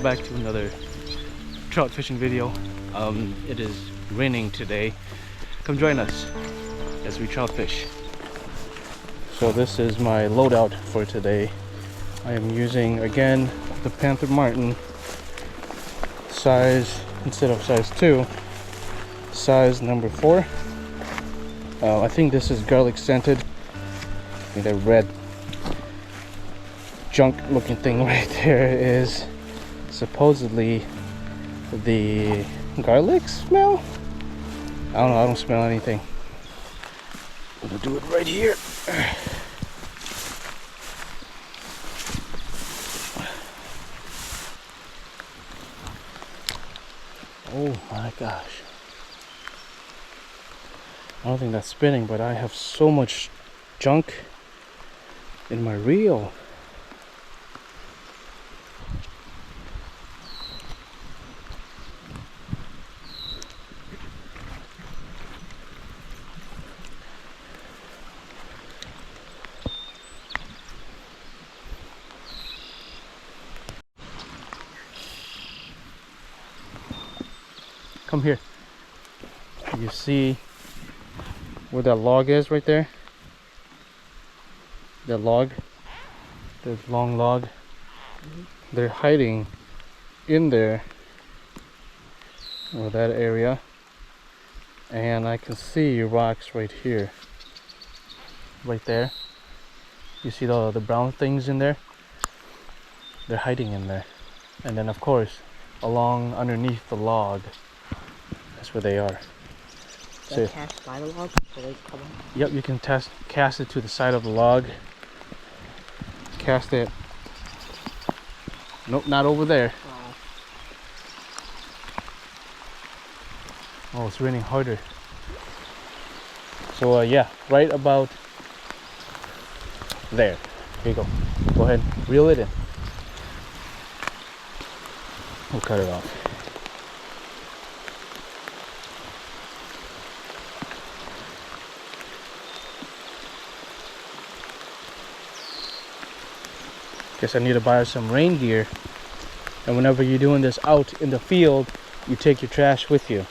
back to another trout fishing video. It is raining today. Come join us as we trout fish. So this is my loadout for today. I am using again the Panther Martin size, instead of size 2, size number 4. I think this is garlic scented. I think that red junk looking thing right there is supposedly the garlic smell. I don't know, I don't smell anything. I'm gonna do it right here. Oh my gosh. I don't think that's spinning, but I have so much junk in my reel. Come here. You see where that log is right there? That log, the long log. They're hiding in there, or that area, and I can see rocks right here, right there. You see the brown things in there? They're hiding in there. And then of course along underneath the log, that's where they are. So cast by the log, so they come on? Yep, you can cast it to the side of the log. Cast it. Nope, not over there. Oh, it's raining harder. So yeah, right about there. Here you go. Go ahead, reel it in. We'll cut it off. Guess I need to buy some rain gear. And whenever you're doing this out in the field, you take your trash with you.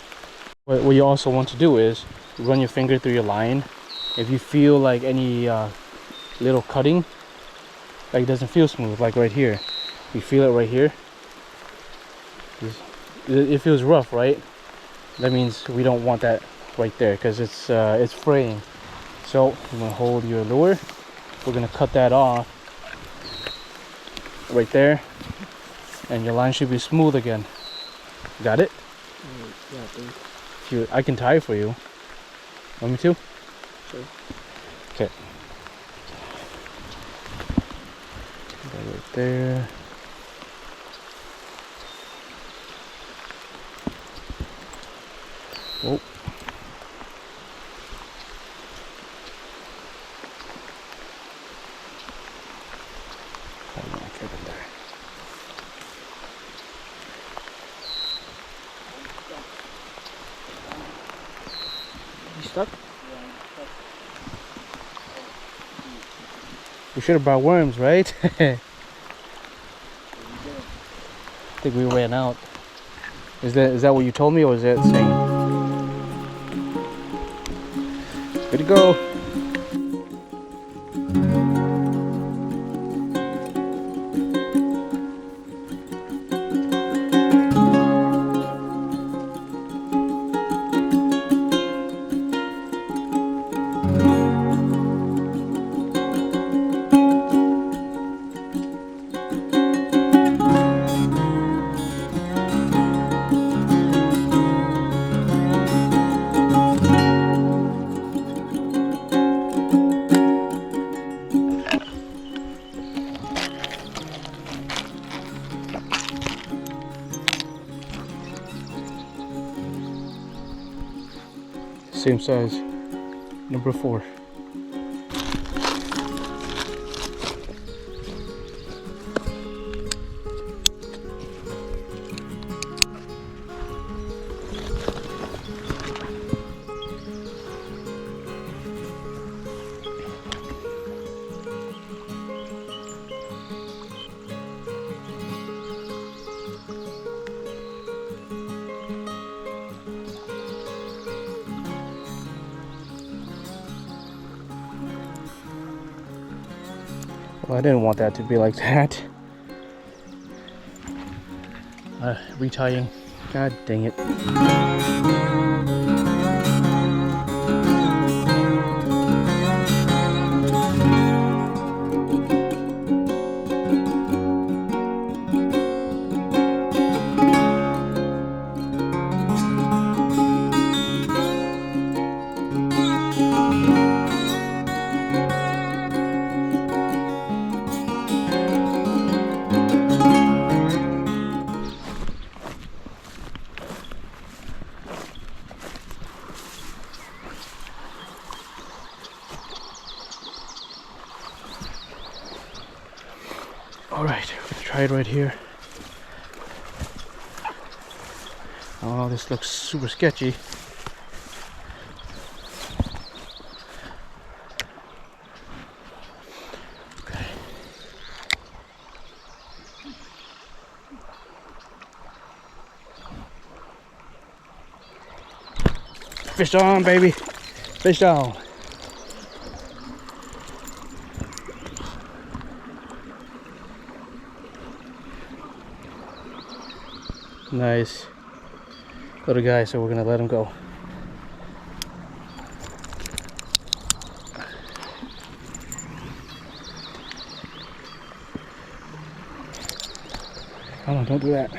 What you also want to do is run your finger through your line. If you feel like any little cutting, like it doesn't feel smooth, like right here, you feel it right here, it feels rough, right? That means we don't want that right there, because it's fraying. So I'm gonna hold your lure. We're gonna cut that off right there, and your line should be smooth again. Got it? Yeah, please. I can tie it for you. Want me to? Sure. Okay. Put that right there. Oh. You stuck? We should have brought worms, right? I think we ran out. Is that what you told me, or is that saying? Good to go. Same size, number 4. Well, I didn't want that to be like that. Retying. God dang it. Alright, we're gonna try it right here. Oh, this looks super sketchy. Okay. Fish on, baby. Fish on. Nice little guy, so we're gonna let him go. Come on, don't do that.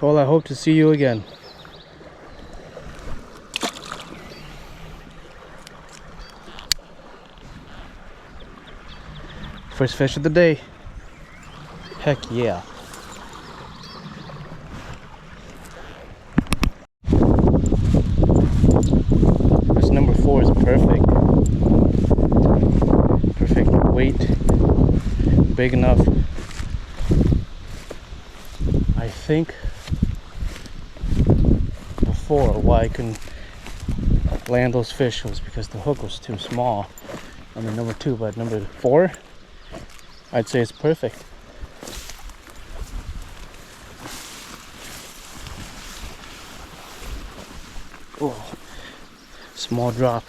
Well, I hope to see you again. First fish of the day. Heck yeah. This number 4 is perfect. Perfect weight. Big enough. I think before why I couldn't land those fish was because the hook was too small on the number 2, but number 4, I'd say it's perfect. Oh, small drop.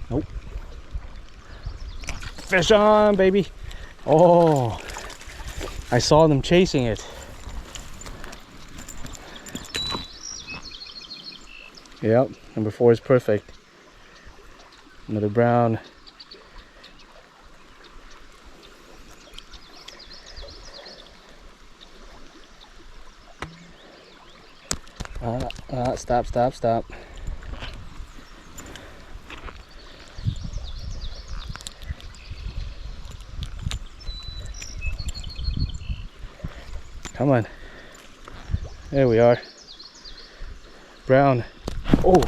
Nope. Fish on, baby. Oh, I saw them chasing it. Yep, number 4 is perfect. Another brown. Stop. Come on. There we are. Brown. Oh.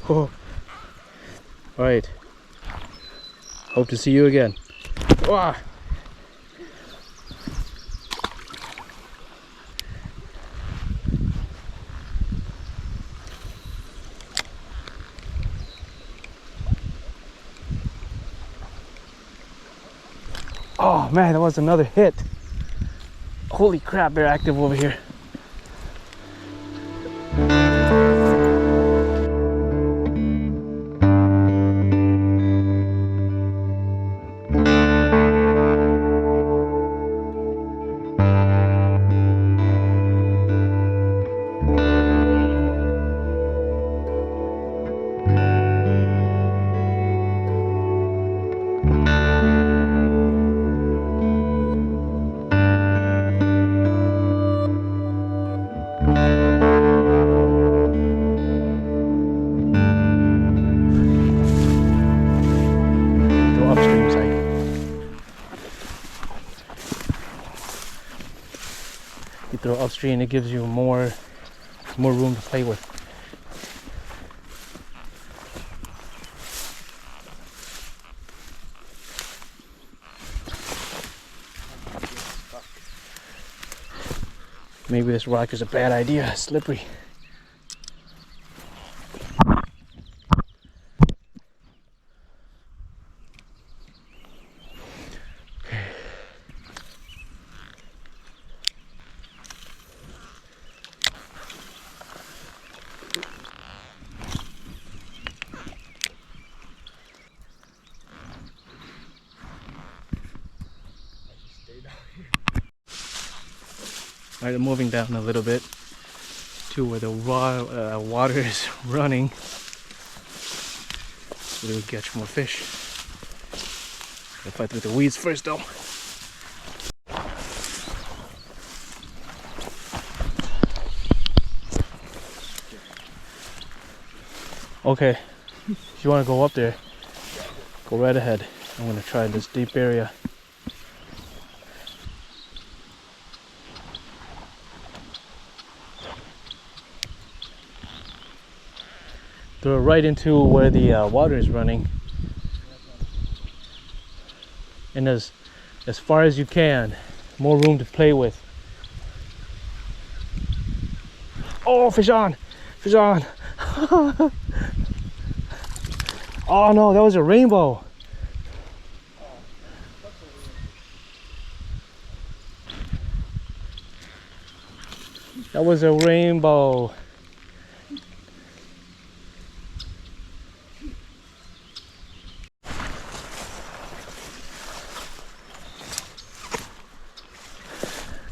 All right. Hope to see you again. Ah. Oh man, that was another hit. Holy crap, they're active over here. You throw upstream, it gives you more room to play with. Maybe this rock is a bad idea. It's slippery. Alright, I'm moving down a little bit to where the water is running so we catch more fish. Gotta fight through the weeds first though. Okay, if you want to go up there, go right ahead. I'm gonna try this deep area. Throw it right into where the water is running, and as far as you can, more room to play with. Oh, fish on, fish on. Oh no, that was a rainbow. That was a rainbow.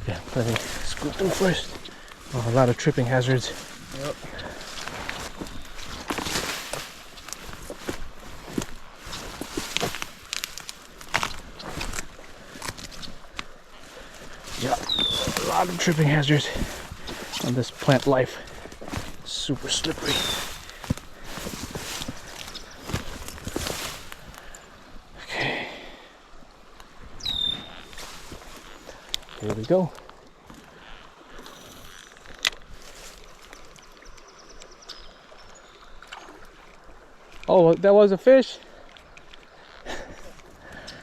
Yeah, let me scoot through first. Oh, a lot of tripping hazards. Yep. Yeah, a lot of tripping hazards on this plant life. Super slippery. Okay. Here we go. Oh, that was a fish.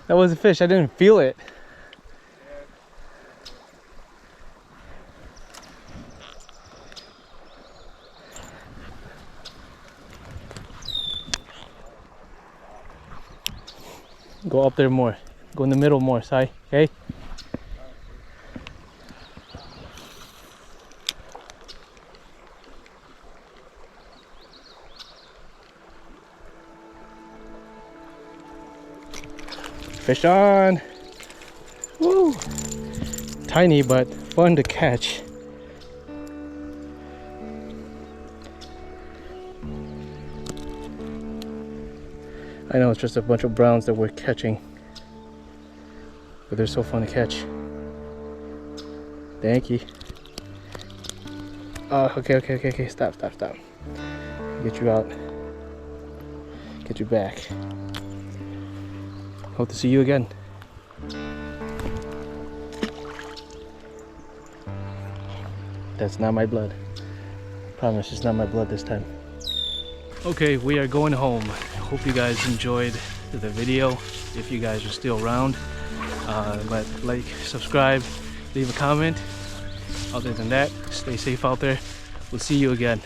That was a fish. I didn't feel it. Go up there more. Go in the middle more, Sai. Okay? Fish on! Woo! Tiny but fun to catch. I know it's just a bunch of browns that we're catching, but they're so fun to catch. Thank you. Okay. Stop. Get you out. Get you back. Hope to see you again. That's not my blood. Promise it's not my blood this time. Okay, we are going home. Hope you guys enjoyed the video. If you guys are still around, but like, subscribe, leave a comment. Other than that, stay safe out there. We'll see you again.